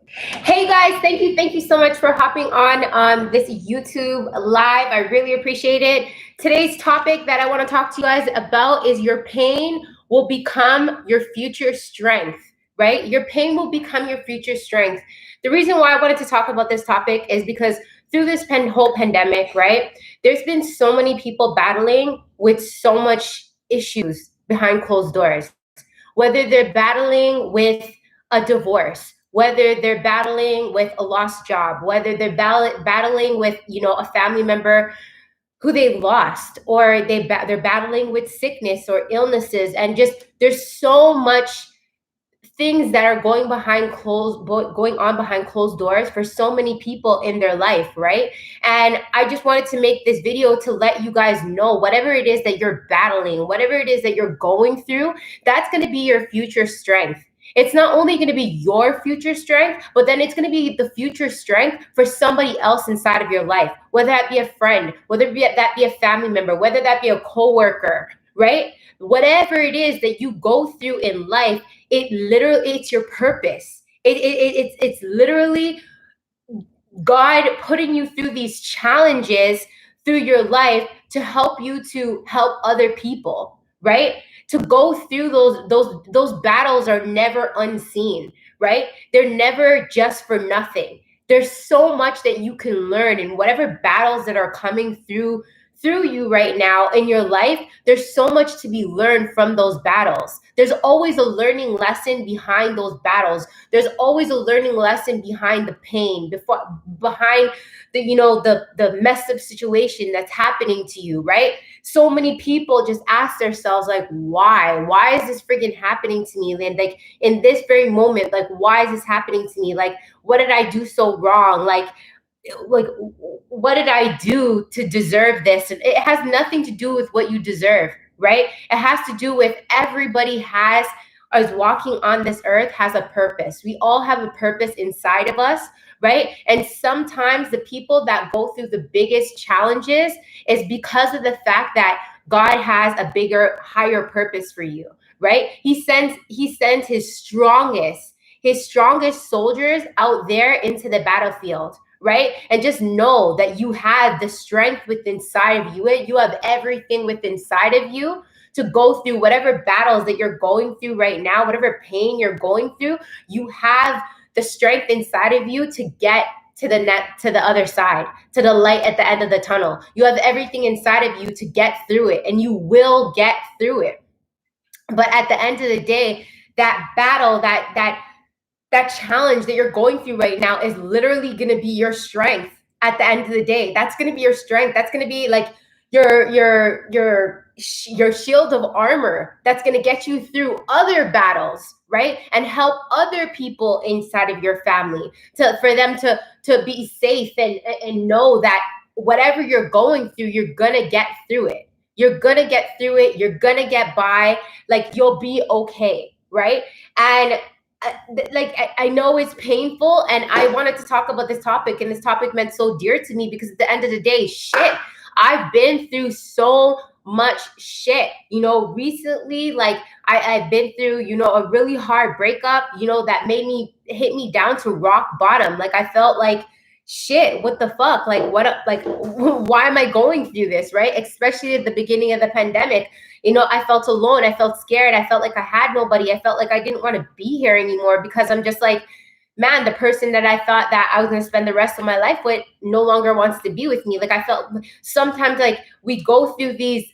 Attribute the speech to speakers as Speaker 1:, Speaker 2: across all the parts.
Speaker 1: Hey guys, thank you so much for hopping on this YouTube live. I really appreciate it. Today's topic that I want to talk to you guys about is your pain will become your future strength, right? Your pain will become your future strength. The reason why I wanted to talk about this topic is because through this whole pandemic, right? There's been so many people battling with so much issues behind closed doors. Whether they're battling with a divorce, whether they're battling with a lost job, whether they're battling with a family member who they lost, or they're battling with sickness or illnesses, and just there's so much things that are going on behind closed doors for so many people in their life, right? And I just wanted to make this video to let you guys know, whatever it is that you're battling, whatever it is that you're going through, that's going to be your future strength. It's not only going to be your future strength, but then it's going to be the future strength for somebody else inside of your life, whether that be a friend, whether that be a family member, whether that be a coworker, right? Whatever it is that you go through in life, it's your purpose. It's literally God putting you through these challenges through your life to help you to help other people, right? To go through those battles are never unseen, right? They're never just for nothing. There's so much that you can learn in whatever battles that are coming through you right now in your life. There's so much to be learned from those battles. There's always a learning lesson behind those battles. There's always a learning lesson behind the pain, behind the messed up situation that's happening to you, right? So many people just ask themselves, like, why is this freaking happening to me? And like, in this very moment, like, why is this happening to me? Like, what did I do so wrong? Like what did I do to deserve this? And it has nothing to do with what you deserve, right? It has to do with everybody has is walking on this earth has a purpose. We all have a purpose inside of us, right? And sometimes the people that go through the biggest challenges is because of the fact that God has a bigger, higher purpose for you, right? He sends his strongest soldiers out there into the battlefield, right? And just know that you have the strength within inside of you. You have everything within inside of you to go through whatever battles that you're going through right now, whatever pain you're going through. You have the strength inside of you to get to the other side, to the light at the end of the tunnel. You have everything inside of you to get through it, and you will get through it. But at the end of the day, that battle, that challenge that you're going through right now is literally going to be your strength at the end of the day. That's going to be your strength. That's going to be like your shield of armor that's going to get you through other battles, right? And help other people inside of your family for them to be safe and know that whatever you're going through, you're going to get through it. You're going to get through it. You're going to get by. Like, you'll be okay, right? And I know it's painful, and I wanted to talk about this topic, and this topic meant so dear to me because at the end of the day, shit, I've been through so much shit, recently. Like, I've been through, a really hard breakup, that made me hit me down to rock bottom. Like, I felt like, shit, what the fuck? Like, why am I going through this, right? Especially at the beginning of the pandemic. I felt alone. I felt scared. I felt like I had nobody. I felt like I didn't want to be here anymore because I'm just like, man, the person that I thought that I was going to spend the rest of my life with no longer wants to be with me. Like, I felt sometimes like we go through these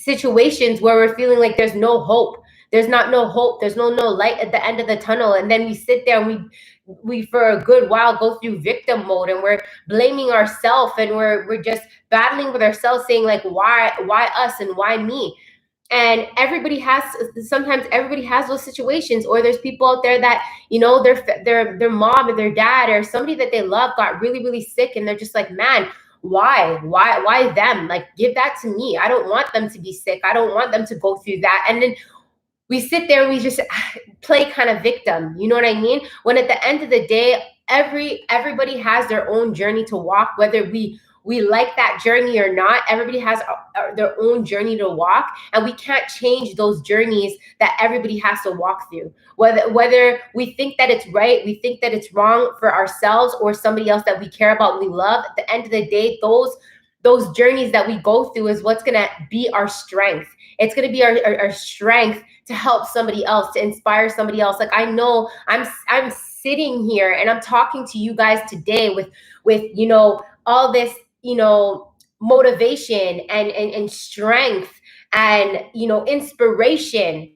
Speaker 1: situations where we're feeling like there's no hope. There's not no hope. There's no light at the end of the tunnel. And then we sit there and we for a good while go through victim mode, and we're blaming ourselves, and we're just battling with ourselves, saying like, why us and why me? And sometimes everybody has those situations. Or there's people out there that their mom or their dad or somebody that they love got really, really sick, and they're just like, man, why them? Like, give that to me. I don't want them to be sick. I don't want them to go through that. And then we sit there and we just play kind of victim. You know what I mean? When at the end of the day, everybody has their own journey to walk, whether we we like that journey or not. Everybody has their own journey to walk, and we can't change those journeys that everybody has to walk through. Whether we think that it's right, we think that it's wrong for ourselves or somebody else that we care about, we love, at the end of the day, those journeys that we go through is what's going to be our strength. It's going to be our strength to help somebody else, to inspire somebody else. Like, I know I'm sitting here and I'm talking to you guys today with you know, all this, you know, motivation and strength and, you know, inspiration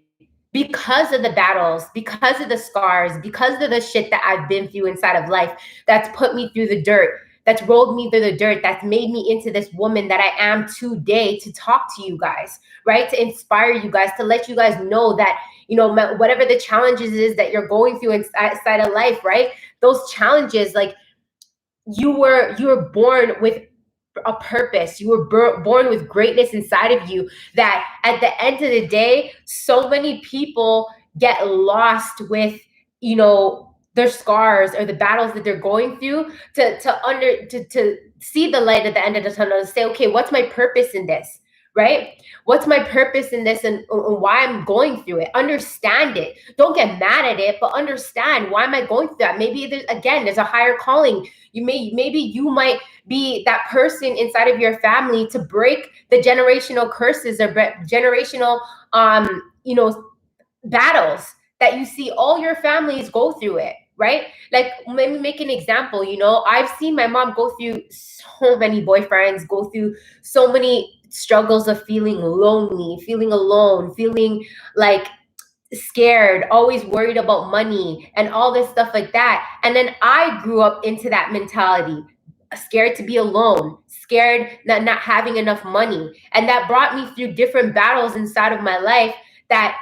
Speaker 1: because of the battles, because of the scars, because of the shit that I've been through inside of life that's put me through the dirt, that's rolled me through the dirt, that's made me into this woman that I am today, to talk to you guys, right? To inspire you guys, to let you guys know that, you know, whatever the challenges is that you're going through inside of life, right? Those challenges, like, you were born with a purpose. You were born with greatness inside of you, that at the end of the day, so many people get lost with, you know, their scars or the battles that they're going through, to see the light at the end of the tunnel, to say, okay, what's my purpose in this? Right? What's my purpose in this, and why I'm going through it? Understand it. Don't get mad at it, but understand, why am I going through that? Maybe there's a higher calling. Maybe you might be that person inside of your family to break the generational curses or generational you know, battles that you see all your families go through it, right? Like, let me make an example. You know, I've seen my mom go through so many boyfriends, go through so many struggles of feeling lonely, feeling alone, feeling like scared, always worried about money and all this stuff like that. And then I grew up into that mentality, scared to be alone, scared not having enough money. And that brought me through different battles inside of my life that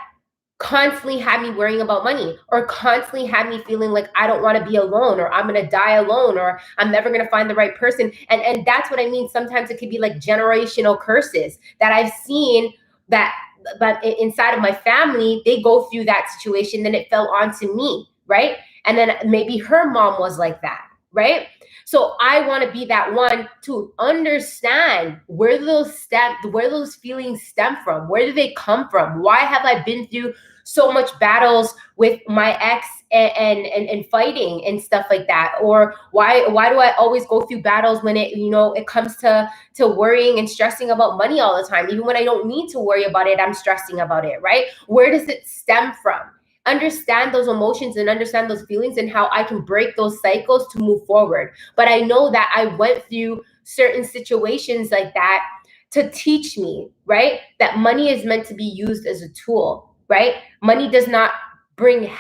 Speaker 1: constantly had me worrying about money, or constantly had me feeling like I don't want to be alone, or I'm going to die alone, or I'm never going to find the right person. And that's what I mean. Sometimes it could be like generational curses that I've seen, that but inside of my family, they go through that situation, then it fell onto me, right? And then maybe her mom was like that, right? So I want to be that one to understand where those feelings stem from. Where do they come from? Why have I been through so much battles with my ex and fighting and stuff like that? Or why do I always go through battles when it comes to worrying and stressing about money all the time? Even when I don't need to worry about it, I'm stressing about it, right? Where does it stem from? Understand those emotions and understand those feelings, and how I can break those cycles to move forward. But I know that I went through certain situations like that to teach me, right? That money is meant to be used as a tool, right? Money does not bring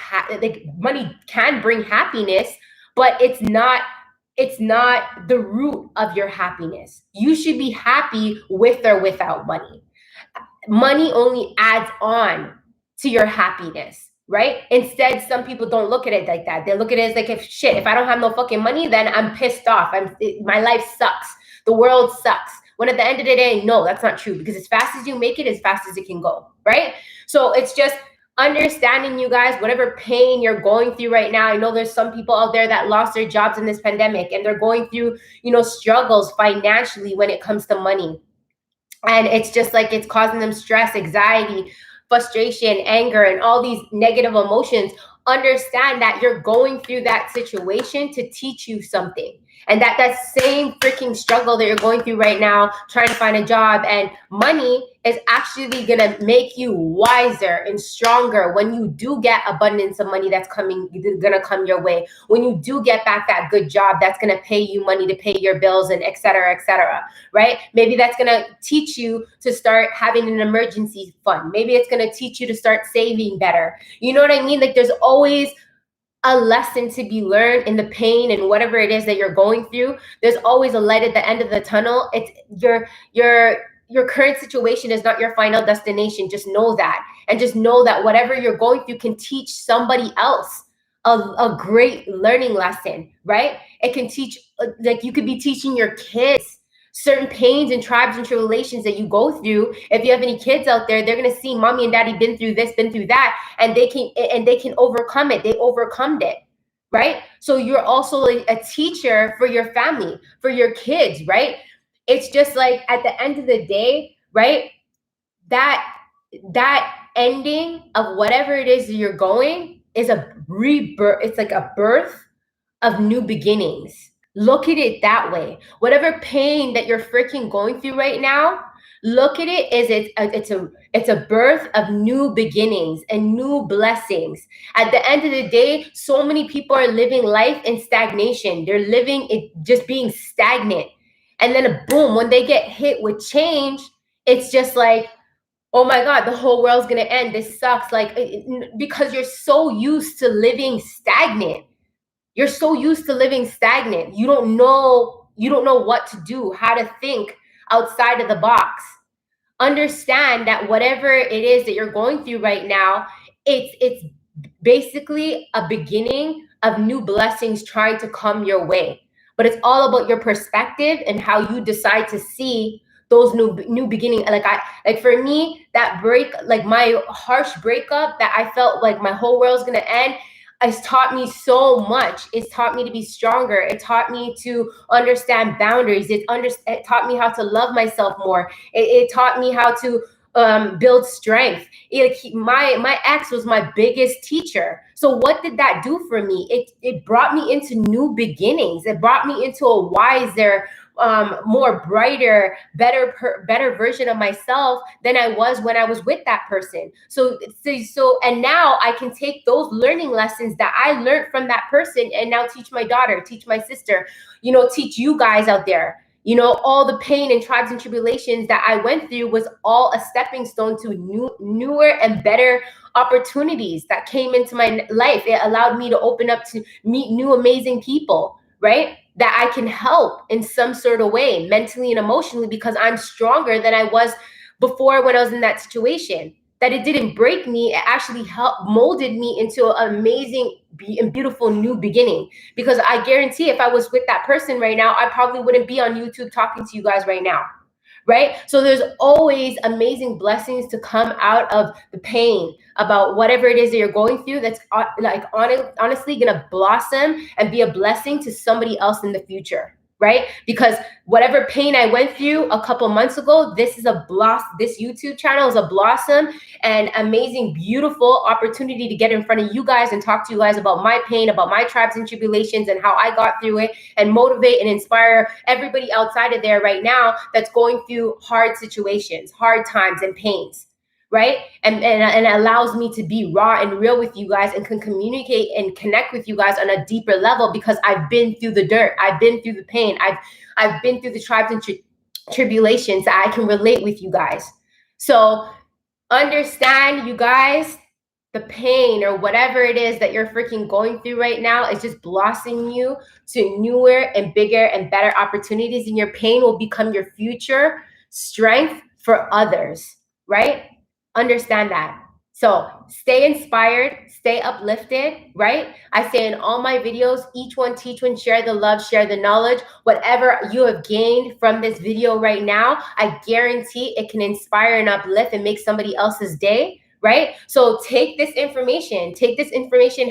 Speaker 1: money can bring happiness, but it's not the root of your happiness. You should be happy with or without money. Money only adds on to your happiness, right? Instead, some people don't look at it like that. They look at it as like, if I don't have no fucking money, then I'm pissed off. My life sucks. The world sucks. When at the end of the day, no, that's not true, because as fast as you make it, as fast as it can go, right? So it's just understanding, you guys, whatever pain you're going through right now. I know there's some people out there that lost their jobs in this pandemic, and they're going through, struggles financially when it comes to money. And it's just like, it's causing them stress, anxiety, frustration, anger, and all these negative emotions. Understand that you're going through that situation to teach you something. And that same freaking struggle that you're going through right now, trying to find a job and money, is actually going to make you wiser and stronger when you do get abundance of money that's going to come your way. When you do get back that good job that's going to pay you money to pay your bills and et cetera, right? Maybe that's going to teach you to start having an emergency fund. Maybe it's going to teach you to start saving better. You know what I mean? Like, there's always a lesson to be learned in the pain and whatever it is that you're going through. There's always a light at the end of the tunnel. It's your current situation is not your final destination. Just know that. And just know that whatever you're going through can teach somebody else a great learning lesson, right? It can teach, like, you could be teaching your kids certain pains and tribes and tribulations that you go through. If you have any kids out there, they're going to see mommy and daddy been through this, been through that, and they can overcome it. They overcome it, right? So you're also a teacher for your family, for your kids, right? It's just like at the end of the day, right? That ending of whatever it is that you're going is a rebirth. It's like a birth of new beginnings. Look at it that way. Whatever pain that you're freaking going through right now, look at it as it's a birth of new beginnings and new blessings. At the end of the day, so many people are living life in stagnation. They're living it just being stagnant. And then boom, when they get hit with change, it's just like, oh my God, the whole world's gonna end. This sucks. Like, because you're so used to living stagnant. You're so used to living stagnant. You don't know what to do, how to think outside of the box. Understand that whatever it is that you're going through right now, it's basically a beginning of new blessings trying to come your way. But it's all about your perspective and how you decide to see those new beginning. Like for me, that break, like my harsh breakup that I felt like my whole world's gonna end, it's taught me so much. It's taught me to be stronger. It taught me to understand boundaries. It taught me how to love myself more. It taught me how to build strength. My ex was my biggest teacher. So what did that do for me? It brought me into new beginnings. It brought me into a wiser, more brighter, better version of myself than I was when I was with that person. So and now I can take those learning lessons that I learned from that person and now teach my daughter, teach my sister, teach you guys out there. All the pain and tribes and tribulations that I went through was all a stepping stone to newer and better opportunities that came into my life. It allowed me to open up to meet new amazing people, right? That I can help in some sort of way, mentally and emotionally, because I'm stronger than I was before when I was in that situation. That it didn't break me, it actually molded me into an amazing and beautiful new beginning. Because I guarantee if I was with that person right now, I probably wouldn't be on YouTube talking to you guys right now. Right? So there's always amazing blessings to come out of the pain about whatever it is that you're going through, that's honestly gonna blossom and be a blessing to somebody else in the future. Right? Because whatever pain I went through a couple months ago, this YouTube channel is a blossom and amazing, beautiful opportunity to get in front of you guys and talk to you guys about my pain, about my tribes and tribulations and how I got through it, and motivate and inspire everybody outside of there right now that's going through hard situations, hard times and pains. Right? And it allows me to be raw and real with you guys and can communicate and connect with you guys on a deeper level because I've been through the dirt. I've been through the pain. I've been through the tribes and tribulations. I can relate with you guys. So understand, you guys, the pain or whatever it is that you're freaking going through right now is just blossoming you to newer and bigger and better opportunities, and your pain will become your future strength for others, right? Understand that. So stay inspired, stay uplifted, right? I say in all my videos, each one teach one, share the love, share the knowledge. Whatever you have gained from this video right now, I guarantee it can inspire and uplift and make somebody else's day. Right? So take this information,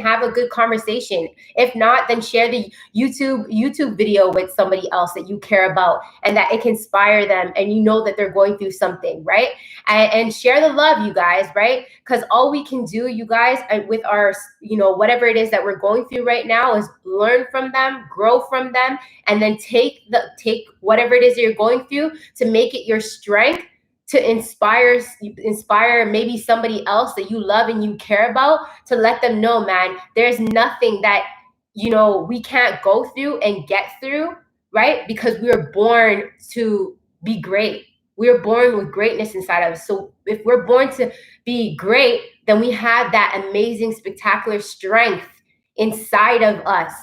Speaker 1: have a good conversation. If not, then share the YouTube video with somebody else that you care about and that it can inspire them and you know that they're going through something, right? And share the love, you guys, right? Because all we can do, you guys, with our, whatever it is that we're going through right now is learn from them, grow from them, and then take whatever it is that you're going through to make it your strength to inspire maybe somebody else that you love and you care about, to let them know, man, there's nothing that, we can't go through and get through, right? Because we were born to be great. We were born with greatness inside of us. So if we're born to be great, then we have that amazing, spectacular strength inside of us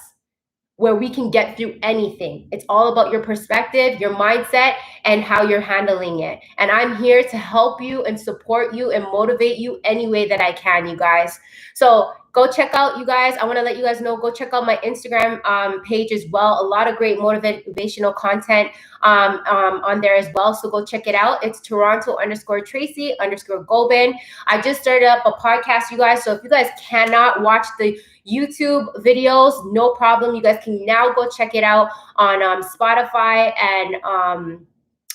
Speaker 1: where we can get through anything. It's all about your perspective, your mindset, and how you're handling it. And I'm here to help you and support you and motivate you any way that I can, you guys. So go check out, you guys. I want to let you guys know, go check out my Instagram page as well. A lot of great motivational content on there as well. So go check it out. It's Toronto_Tracy_Gobin. I just started up a podcast, you guys. So if you guys cannot watch the YouTube videos, no problem. You guys can now go check it out on Spotify and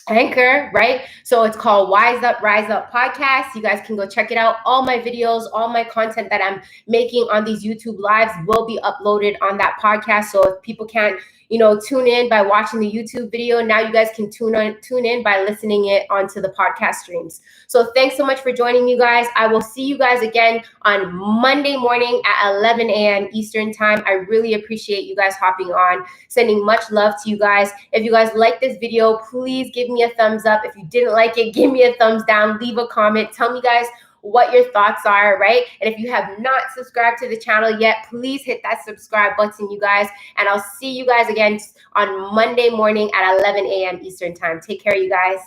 Speaker 1: Anchor, right? So it's called Wise Up, Rise Up podcast. You guys can go check it out. All my videos, all my content that I'm making on these YouTube lives will be uploaded on that podcast. So if people can't, tune in by watching the YouTube video, now you guys can tune in by listening it onto the podcast streams. So thanks so much for joining, you guys. I will see you guys again on Monday morning at 11 a.m. Eastern time. I really appreciate you guys hopping on. Sending much love to you guys. If you guys like this video, please give me a thumbs up. If you didn't like it, give me a thumbs down. Leave a comment. Tell me, guys, what your thoughts are, right? And if you have not subscribed to the channel yet, please hit that subscribe button, you guys. And I'll see you guys again on Monday morning at 11 a.m. Eastern time. Take care, you guys.